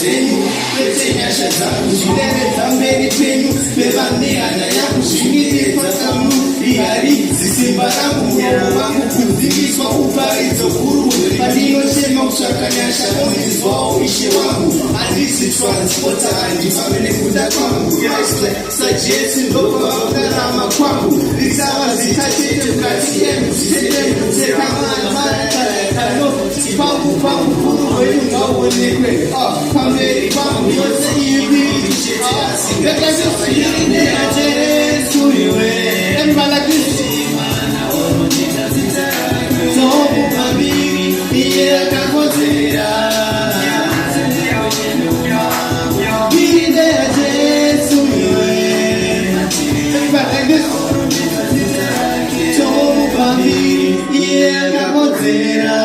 zenyu kwete nyasha dzangu zvideredza mberi penyu bevanehana yangu zvimiredza kamu ihari zisimba rangu muromo wangu kudzingiswa kuparidzo guru pandinochema kutsvaka nyasha onzwawo ishe wangu handisi transpota handifambe nekuda kwangu sajesu ndobva vakurarama kwangu risava zita chete mukati yenu sekamaakanoti pangu kuru hwenyu ngauonekwe pamberi pangu yose ivi rekazvisirindera jesu iwe embalakisi tomupambiri iye akakodzera irindera jesu iwe tomupambiri iye akakodzera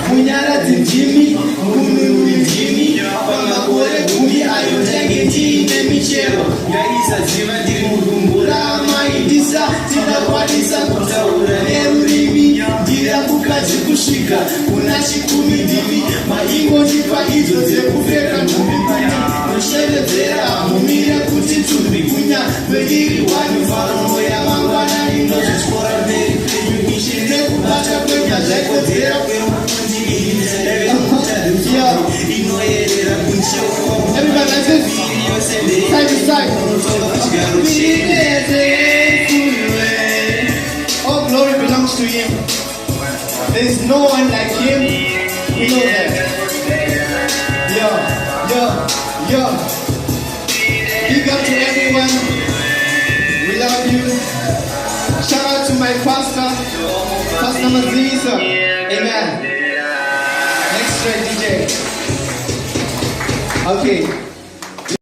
munyaradzi ndimi mununwi ndimi pamakore gumi ayo ndenge ndiine michero ndaisaziva ndiri mudumbu ramaindisa tinakwanisa kutaura nerurimi ndira mukadzi kusvika kuna chikumi ndimi maingondipa idzo dzekupfeka nhumbi pani noshevedzera hamumira kuti tumbi kunya peiri wani faromo yamangwanani nozvityora mberi penyu ishe nekubata kwenya zvaikodzera kwemukundi inoyerera kuncheuviri yose all glory belongs to him. There is no one like him. We know that. Yo. Big up to everyone. We love you. Shout out to my pastor, Pastor Maziza. Amen. Next track, DJ. Okay.